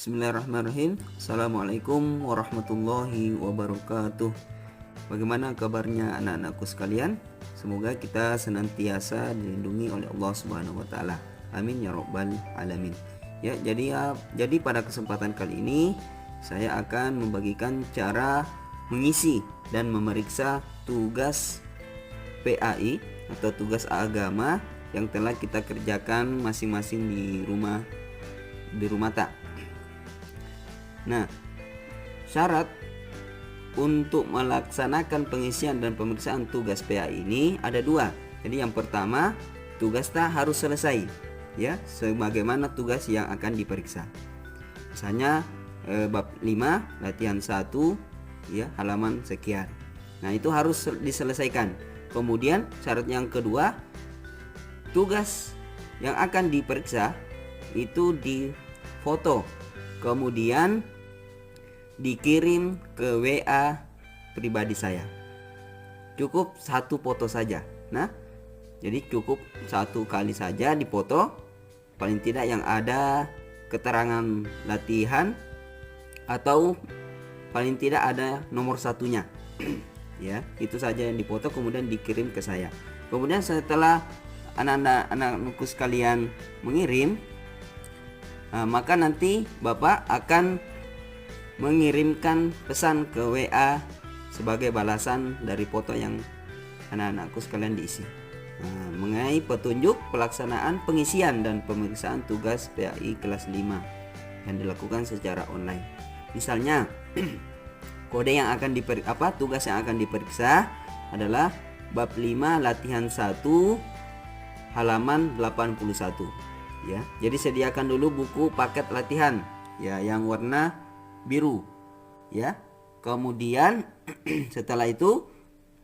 Bismillahirrahmanirrahim. Assalamualaikum warahmatullahi wabarakatuh. Bagaimana kabarnya anak-anakku sekalian? Semoga kita senantiasa dilindungi oleh Allah Subhanahu wa taala. Amin ya rabbal alamin. Jadi pada kesempatan kali ini saya akan membagikan cara mengisi dan memeriksa tugas PAI atau tugas agama yang telah kita kerjakan masing-masing di rumah tak. Nah, syarat untuk melaksanakan pengisian dan pemeriksaan tugas PAI ini ada dua. Jadi yang pertama, tugas tak harus selesai, ya, sebagaimana tugas yang akan diperiksa. Misalnya bab 5 latihan 1, ya, halaman sekian. Nah, itu harus diselesaikan. Kemudian syarat yang kedua, tugas yang akan diperiksa itu difoto, kemudian dikirim ke WA pribadi saya. Cukup satu foto saja. Nah, jadi cukup satu kali saja dipoto, paling tidak yang ada keterangan latihan atau paling tidak ada nomor satunya. Ya, itu saja yang dipoto, kemudian dikirim ke saya. Kemudian setelah anak-anakku sekalian mengirim, maka nanti Bapak akan mengirimkan pesan ke WA sebagai balasan dari foto yang anak-anakku sekalian diisi. Mengenai petunjuk pelaksanaan pengisian dan pemeriksaan tugas PAI kelas 5 yang dilakukan secara online. Misalnya kode yang akan tugas yang akan diperiksa adalah bab 5 latihan 1 halaman 81. Ya, jadi sediakan dulu buku paket latihan, ya, yang warna biru, ya. Kemudian setelah itu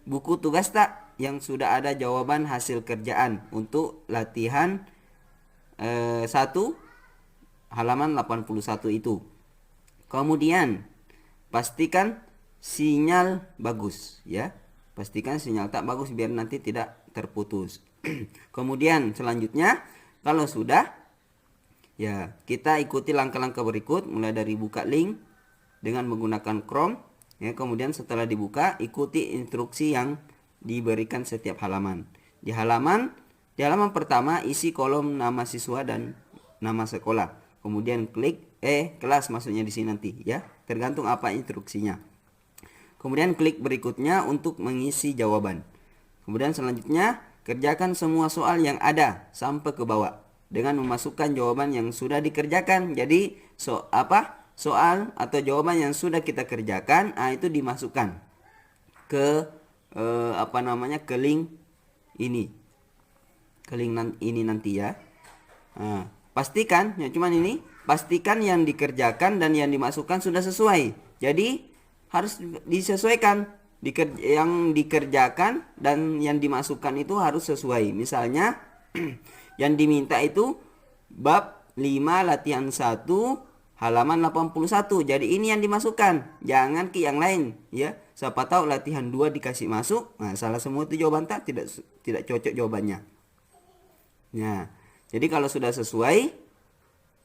buku tugas tak yang sudah ada jawaban hasil kerjaan untuk latihan 1 halaman 81 itu. Kemudian pastikan sinyal bagus, ya. Pastikan sinyal tak bagus biar nanti tidak terputus. Kemudian selanjutnya kalau sudah, ya, kita ikuti langkah-langkah berikut, mulai dari buka link dengan menggunakan Chrome, ya. Kemudian setelah dibuka, ikuti instruksi yang diberikan setiap halaman. Di halaman pertama isi kolom nama siswa dan nama sekolah. Kemudian klik kelas, maksudnya di sini nanti, ya, tergantung apa instruksinya. Kemudian klik berikutnya untuk mengisi jawaban. Kemudian selanjutnya kerjakan semua soal yang ada sampai ke bawah dengan memasukkan jawaban yang sudah dikerjakan. Jadi soal atau jawaban yang sudah kita kerjakan, itu dimasukkan ke ke link ini. Ke link ini nanti, ya. Pastikan yang dikerjakan dan yang dimasukkan sudah sesuai. Jadi harus disesuaikan. Yang dikerjakan dan yang dimasukkan itu harus sesuai. Misalnya yang diminta itu bab 5 latihan 1 halaman 81. Jadi ini yang dimasukkan, jangan ke yang lain, ya. Siapa tahu latihan 2 dikasih masuk, salah semua itu jawaban tak, tidak cocok jawabannya. Nah, jadi kalau sudah sesuai,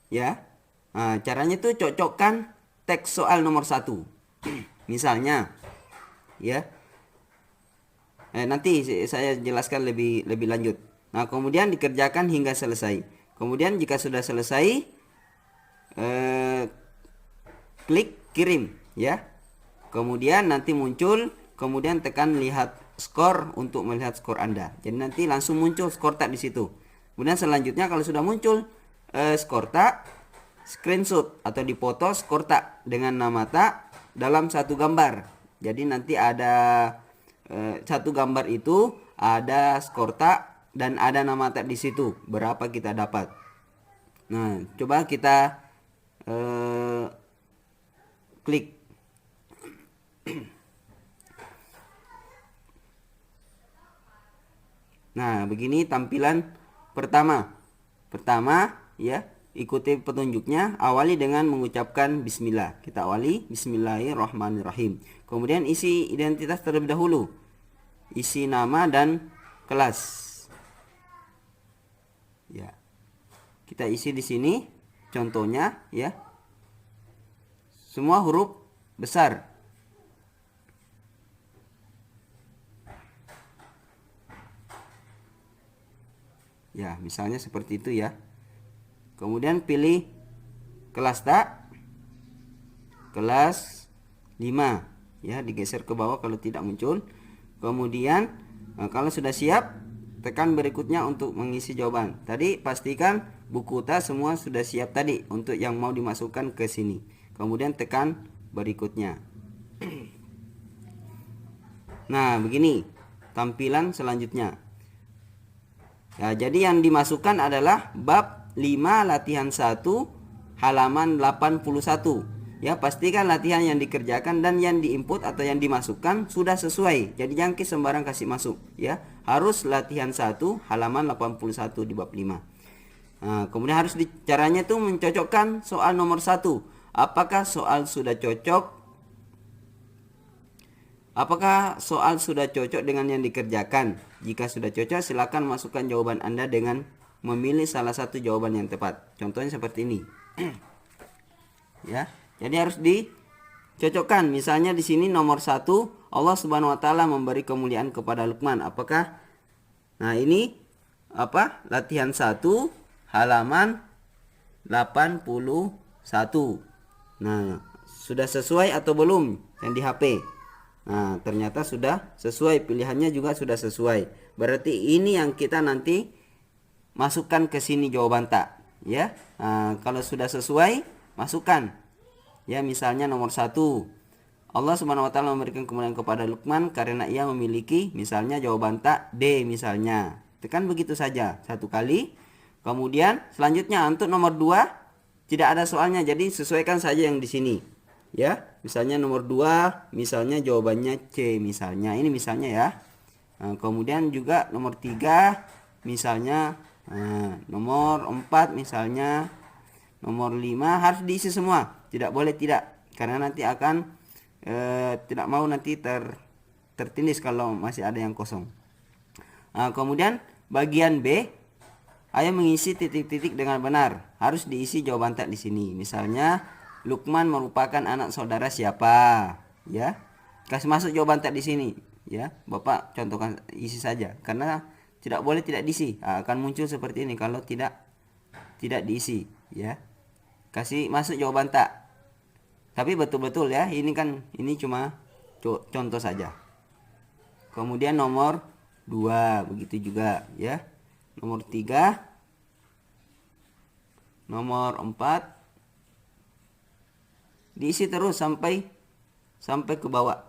ya, caranya itu cocokkan teks soal nomor 1. Misalnya, ya, nanti saya jelaskan lebih lanjut. Nah, kemudian dikerjakan hingga selesai. Kemudian jika sudah selesai, klik kirim, ya. Kemudian nanti muncul, kemudian tekan lihat skor untuk melihat skor Anda. Jadi nanti langsung muncul skor tak di situ. Kemudian selanjutnya kalau sudah muncul skor tak, screenshot atau dipoto skor tak dengan nama tak dalam satu gambar. Jadi nanti ada satu gambar itu ada skor tak dan ada nama tak di situ, berapa kita dapat. Nah, coba kita klik. Nah, begini tampilan pertama, ya. Ikuti petunjuknya, awali dengan mengucapkan bismillah. Kita awali bismillahirrahmanirrahim. Kemudian isi identitas terlebih dahulu. Isi nama dan kelas. Ya. Kita isi di sini contohnya, ya. semua huruf besar. Ya, misalnya seperti itu ya. Kemudian pilih kelas tak, kelas 5 ya, digeser ke bawah kalau tidak muncul. Kemudian kalau sudah siap, tekan berikutnya untuk mengisi jawaban. Tadi pastikan buku tas semua sudah siap tadi untuk yang mau dimasukkan ke sini. Kemudian tekan berikutnya. Nah, begini tampilan selanjutnya. Ya, jadi yang dimasukkan adalah bab 5 latihan 1 halaman 81. Ya, pastikan latihan yang dikerjakan dan yang diinput atau yang dimasukkan sudah sesuai. Jadi jangan sembarang kasih masuk ya. Harus latihan 1 halaman 81 di bab 5. Nah, kemudian harus caranya itu mencocokkan soal nomor 1. Apakah soal sudah cocok? Apakah soal sudah cocok dengan yang dikerjakan? Jika sudah cocok, silakan masukkan jawaban Anda dengan memilih salah satu jawaban yang tepat. Contohnya seperti ini. Ya, jadi harus dicocokkan. Misalnya di sini nomor 1, Allah Subhanahu wa taala memberi kemuliaan kepada Luqman. Apakah? Nah, ini apa? Latihan 1 halaman 81. Nah, sudah sesuai atau belum yang di HP? Nah, ternyata sudah sesuai, pilihannya juga sudah sesuai. Berarti ini yang kita nanti masukkan ke sini jawaban tak, ya. Nah, kalau sudah sesuai, masukkan. Ya, misalnya nomor 1. Allah Subhanahu wa taala memberikan kemuliaan kepada Luqman karena ia memiliki, misalnya jawaban tak D misalnya. Tekan begitu saja satu kali. Kemudian selanjutnya untuk nomor 2 tidak ada soalnya, jadi sesuaikan saja yang di sini. Ya, misalnya nomor 2, misalnya jawabannya C misalnya. Ini misalnya ya. Nah, kemudian juga nomor 3 misalnya, nomor 4 misalnya, nomor 5 harus diisi semua. Tidak boleh tidak, karena nanti akan tidak mau nanti tertindis kalau masih ada yang kosong. Nah, kemudian bagian B, ayo mengisi titik-titik dengan benar. Harus diisi jawaban tak di sini. Misalnya Luqman merupakan anak saudara siapa, ya. Kasih masuk jawaban tak di sini, ya. Bapak contohkan, isi saja, karena tidak boleh tidak diisi. Akan muncul seperti ini kalau tidak diisi, ya. Kasih masuk jawaban tak. Tapi betul-betul ya, ini cuma contoh saja. Kemudian nomor 2 begitu juga, ya. Nomor 3, nomor 4 diisi terus sampai ke bawah.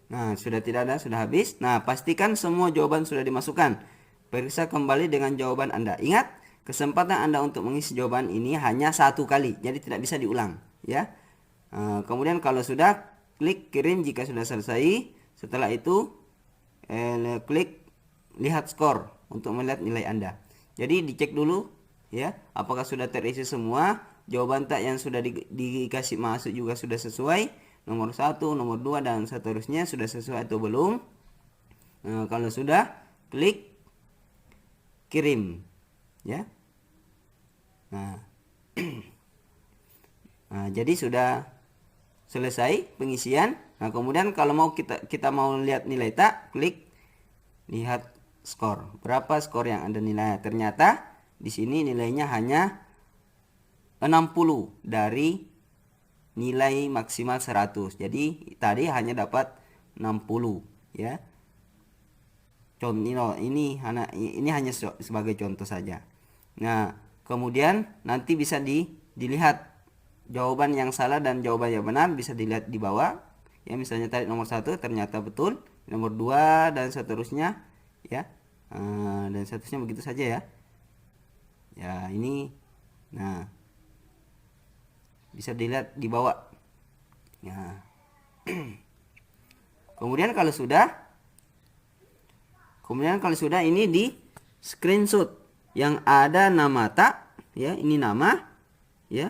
Nah, sudah tidak ada, sudah habis. Nah, pastikan semua jawaban sudah dimasukkan. Periksa kembali dengan jawaban Anda. Ingat, kesempatan Anda untuk mengisi jawaban ini hanya 1 kali, jadi tidak bisa diulang, ya. Kemudian kalau sudah, klik kirim jika sudah selesai. Setelah itu klik lihat skor untuk melihat nilai Anda. Jadi dicek dulu, ya, apakah sudah terisi semua. Jawaban tak yang sudah dikasih masuk juga sudah sesuai. Nomor 1, nomor 2 dan seterusnya sudah sesuai atau belum. Nah, kalau sudah, klik kirim, ya. Nah, nah, jadi sudah selesai pengisian. Nah, kemudian kalau mau kita mau lihat nilai tak, klik lihat skor. Berapa skor yang Anda nilai? Ternyata di sini nilainya hanya 60 dari nilai maksimal 100. Jadi tadi hanya dapat 60, ya. Contoh ini hanya sebagai contoh saja. Nah, kemudian nanti bisa dilihat jawaban yang salah dan jawaban yang benar bisa dilihat di bawah. Ya, misalnya tadi nomor 1 ternyata betul, nomor 2 dan seterusnya, ya. Dan seterusnya begitu saja ya. Ya, ini nah bisa dilihat di bawah. Ya. Kemudian kalau sudah ini di screenshot yang ada nama tak, ya, ini nama, ya,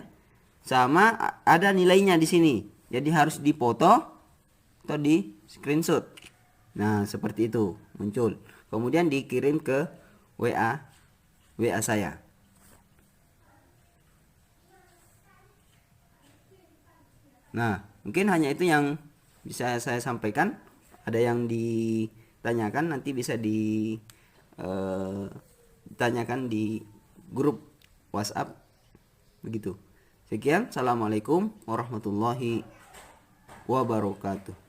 sama ada nilainya di sini. Jadi harus dipoto atau di screenshot. Nah, seperti itu muncul. Kemudian dikirim ke WA saya. Nah, mungkin hanya itu yang bisa saya sampaikan. Ada yang ditanyakan nanti bisa ditanyakan di grup WhatsApp begitu. Sekian, assalamualaikum warahmatullahi wabarakatuh.